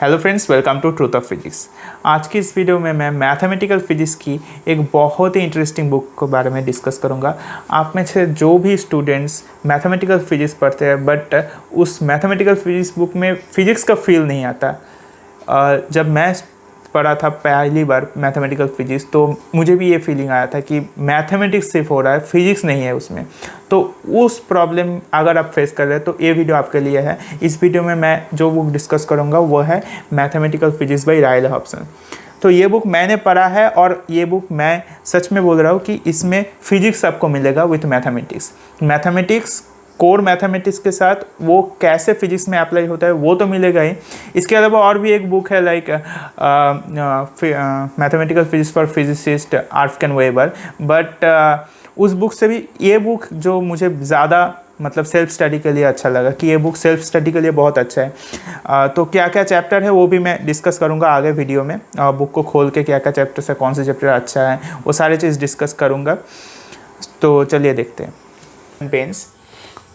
Hello friends, welcome to truth of physics. आज की इस वीडियो में मैं मैथमेटिकल फिजिक्स की एक बहुत ही इंटरेस्टिंग बुक के बारे में डिस्कस करूंगा। आप में से जो भी स्टूडेंट्स मैथमेटिकल फिजिक्स पढ़ते हैं बट उस मैथमेटिकल फिजिक्स बुक में फिजिक्स का फील नहीं आता। जब मैं पढ़ा था पहली बार मैथमेटिकल फिजिक्स तो मुझे भी ये फीलिंग आया था कि मैथमेटिक्स सिर्फ हो रहा है, फिजिक्स नहीं है उसमें। तो उस प्रॉब्लम अगर आप फेस कर रहे हैं तो ये वीडियो आपके लिए है। इस वीडियो में मैं जो बुक डिस्कस करूँगा वो है मैथमेटिकल फिजिक्स बाय रायले हॉब्सन। तो ये बुक मैंने पढ़ा है और ये बुक मैं सच में बोल रहा हूँ कि इसमें फिजिक्स आपको मिलेगा विथ मैथमेटिक्स कोर मैथमेटिक्स के साथ वो कैसे फिजिक्स में अप्लाई होता है वो तो मिलेगा ही। इसके अलावा और भी एक बुक है like mathematical physics for physicist Arfken Weber, but उस बुक से भी ये बुक जो मुझे ज़्यादा मतलब सेल्फ स्टडी के लिए अच्छा लगा कि ये बुक सेल्फ स्टडी के लिए बहुत अच्छा है। तो क्या क्या चैप्टर है वो भी मैं डिस्कस करूँगा आगे वीडियो में। बुक को खोल के क्या क्या चैप्टर है, कौन से चैप्टर अच्छा है, वो सारी चीज़ डिस्कस करूँगा। तो चलिए देखते हैं। पेन्स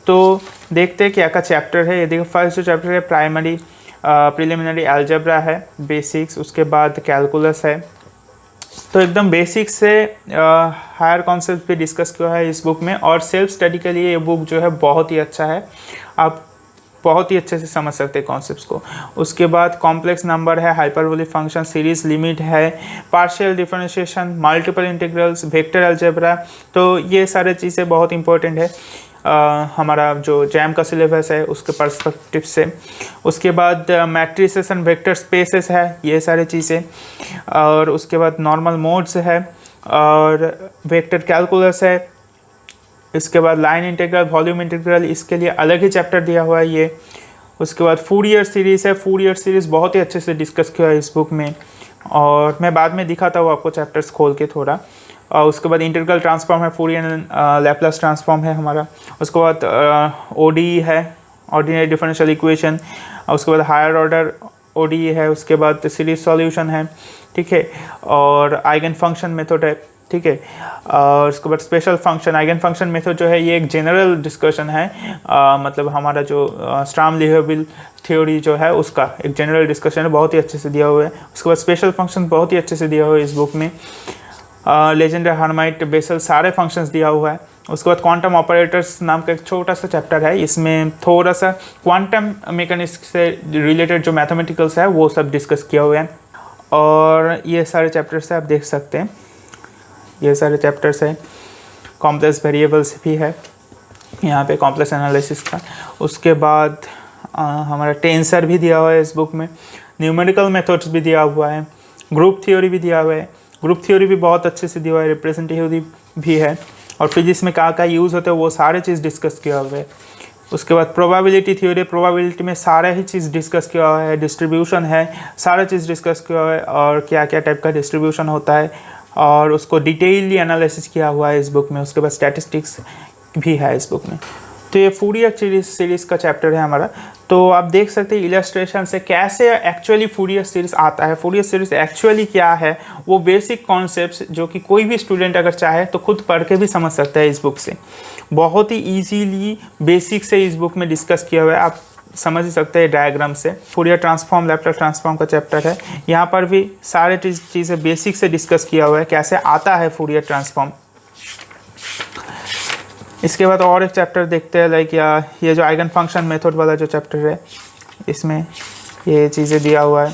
तो देखते हैं क्या क्या चैप्टर है। ये देखो, फर्स्ट जो चैप्टर है प्राइमरी प्रिलिमिनरी अलजेब्रा है, बेसिक्स, उसके बाद कैलकुलस है। तो एकदम बेसिक से हायर कॉन्सेप्ट भी डिस्कस किया है इस बुक में, और सेल्फ स्टडी के लिए ये बुक जो है बहुत ही अच्छा है। आप बहुत ही अच्छे से समझ सकते हैं कॉन्सेप्ट्स को। उसके बाद कॉम्प्लेक्स नंबर है, हाइपरबोलिक फंक्शन, सीरीज लिमिट है, partial differentiation, multiple integrals, vector algebra. तो ये सारे चीज़ें बहुत इंपॉर्टेंट है हमारा जो जैम का सिलेबस है उसके पर्सपेक्टिव से। उसके बाद मैट्रिसेस एंड वेक्टर स्पेसेस है, ये सारी चीज़ें। और उसके बाद नॉर्मल मोड्स है और वेक्टर कैलकुलस है। इसके बाद लाइन इंटीग्रल, वॉल्यूम इंटीग्रल, इसके लिए अलग ही चैप्टर दिया हुआ है ये। उसके बाद फूरियर सीरीज़ है, फूरियर सीरीज़ बहुत ही अच्छे से डिस्कस किया है इस बुक में, और मैं बाद में दिखाता हूँ आपको चैप्टर्स खोल के थोड़ा। और उसके बाद इंटीग्रल ट्रांसफॉर्म है, फूरियर लैप्लास ट्रांसफॉर्म है हमारा। उसके बाद ओडी है, ऑर्डिनरी डिफरेंशियल इक्वेशन। उसके बाद हायर ऑर्डर ओडी है। उसके बाद सीरीज सॉल्यूशन है, ठीक है, और आइगन फंक्शन मेथड है, ठीक है। और उसके बाद special function, eigen function method जो है ये एक जनरल डिस्कशन है, मतलब हमारा जो स्टर्म लिउविल थ्योरी जो है उसका एक जनरल डिस्कशन है, बहुत ही अच्छे से दिया हुआ है। उसके बाद स्पेशल फंक्शन बहुत ही अच्छे से दिया हुआ है इस बुक में। लेजेंडर, हर्माइट, बेसल, सारे फंक्शंस दिया हुआ है। उसके बाद क्वांटम ऑपरेटर्स नाम का एक छोटा सा चैप्टर है, इसमें थोड़ा सा क्वांटम मैकेनिक्स से रिलेटेड जो मैथमेटिकल्स है वो सब डिस्कस किया हुआ है। और ये सारे चैप्टर्स है, आप देख सकते हैं ये सारे चैप्टर्स है। कॉम्प्लेक्स वेरिएबल्स भी है यहाँ पे, कॉम्प्लेक्स एनालिसिस का। उसके बाद हमारा टेंसर भी दिया हुआ है इस बुक में, न्यूमेरिकल मेथड्स भी दिया हुआ है, ग्रुप थ्योरी भी दिया हुआ है। ग्रुप थ्योरी भी बहुत अच्छे से दिया हुआ है, रिप्रेजेंटेटिव भी है, और फिजिक्स में क्या क्या यूज़ होता है वो सारे चीज़ डिस्कस किया हुआ है। उसके बाद प्रोबेबिलिटी थ्योरी, प्रोबेबिलिटी में सारा ही चीज़ डिस्कस किया हुआ है, डिस्ट्रीब्यूशन है, सारा चीज़ डिस्कस किया हुआ है, और क्या क्या टाइप का डिस्ट्रीब्यूशन होता है और उसको डिटेलली एनालिसिस किया हुआ है इस बुक में। उसके बाद स्टैटिस्टिक्स भी है इस बुक में। तो ये फूरियर सीरीज़ का चैप्टर है हमारा। तो आप देख सकते हैं इलस्ट्रेशन से कैसे एक्चुअली फूरियर सीरीज़ आता है, फूरियर सीरीज़ एक्चुअली क्या है, वो बेसिक कॉन्सेप्ट्स जो कि कोई भी स्टूडेंट अगर चाहे तो खुद पढ़ के भी समझ सकता है इस बुक से। बहुत ही ईजीली बेसिक से इस बुक में डिस्कस किया हुआ है, आप समझ ही सकते हैं डायग्राम से। फूरियर ट्रांसफॉर्म, लैप्लास ट्रांसफॉर्म का चैप्टर है, यहाँ पर भी सारे चीज़ें बेसिक से डिस्कस किया हुआ है, कैसे आता है फूरियर ट्रांसफॉर्म। इसके बाद और एक चैप्टर देखते हैं लाइक ये जो आइगन फंक्शन मेथड वाला जो चैप्टर है, इसमें ये चीज़ें दिया हुआ है।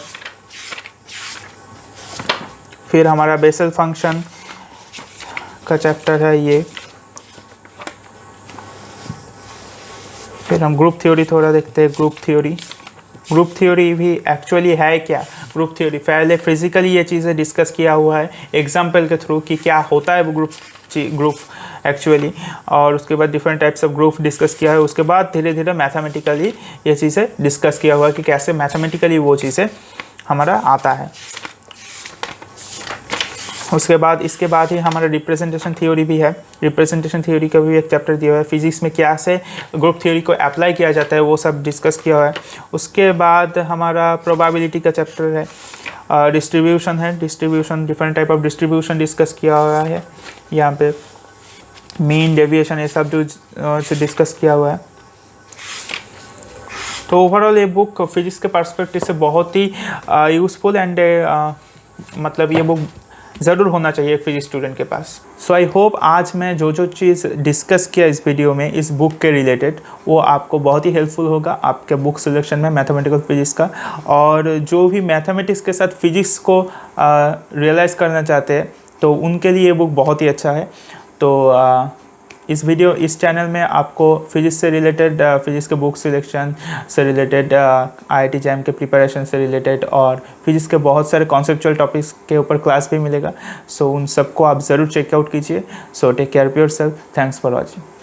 फिर हमारा बेसल फंक्शन का चैप्टर है ये। फिर हम ग्रुप थ्योरी थोड़ा देखते हैं। ग्रुप थ्योरी भी एक्चुअली है क्या, ग्रुप थ्योरी पहले फिजिकली ये चीज़ें डिस्कस किया हुआ है एग्जाम्पल के थ्रू कि क्या होता है वो ग्रुप एक्चुअली, और उसके बाद different types of group discuss किया है। उसके बाद धीरे धीरे मैथमेटिकली ये चीज़ें डिस्कस किया हुआ है कि कैसे मैथमेटिकली वो चीज़ें हमारा आता है। उसके बाद इसके बाद ही हमारा रिप्रेजेंटेशन थ्योरी भी है। रिप्रेजेंटेशन थ्योरी का भी एक चैप्टर दिया हुआ है, फिजिक्स में क्या से ग्रुप थ्योरी को अप्लाई किया जाता है वो सब डिस्कस किया हुआ है। उसके बाद हमारा प्रोबेबिलिटी का चैप्टर है, डिस्ट्रीब्यूशन है, distribution different type of distribution discuss किया हुआ है यहाँ पे, मीन, डेविएशन, ये सब जो डिस्कस किया हुआ है। तो ओवरऑल ये बुक फिजिक्स के पर्सपेक्टिव से बहुत ही यूज़फुल एंड मतलब ये बुक ज़रूर होना चाहिए एक फिजिक्स स्टूडेंट के पास। सो आई होप आज मैं जो चीज़ डिस्कस किया इस वीडियो में इस बुक के रिलेटेड वो आपको बहुत ही हेल्पफुल होगा आपके बुक सिलेक्शन में मैथमेटिकल फिजिक्स का। और जो भी मैथमेटिक्स के साथ फिजिक्स को रियलाइज़ करना चाहते हैं तो उनके लिए ये बुक बहुत ही अच्छा है। तो इस चैनल में आपको फिजिक्स से रिलेटेड फिजिक्स के बुक सिलेक्शन से रिलेटेड IIT जैम के प्रिपरेशन से रिलेटेड और फिजिक्स के बहुत सारे कॉन्सेप्चुअल टॉपिक्स के ऊपर क्लास भी मिलेगा। सो उन सबको आप ज़रूर चेकआउट कीजिए। So take care of yourself. Thanks for watching.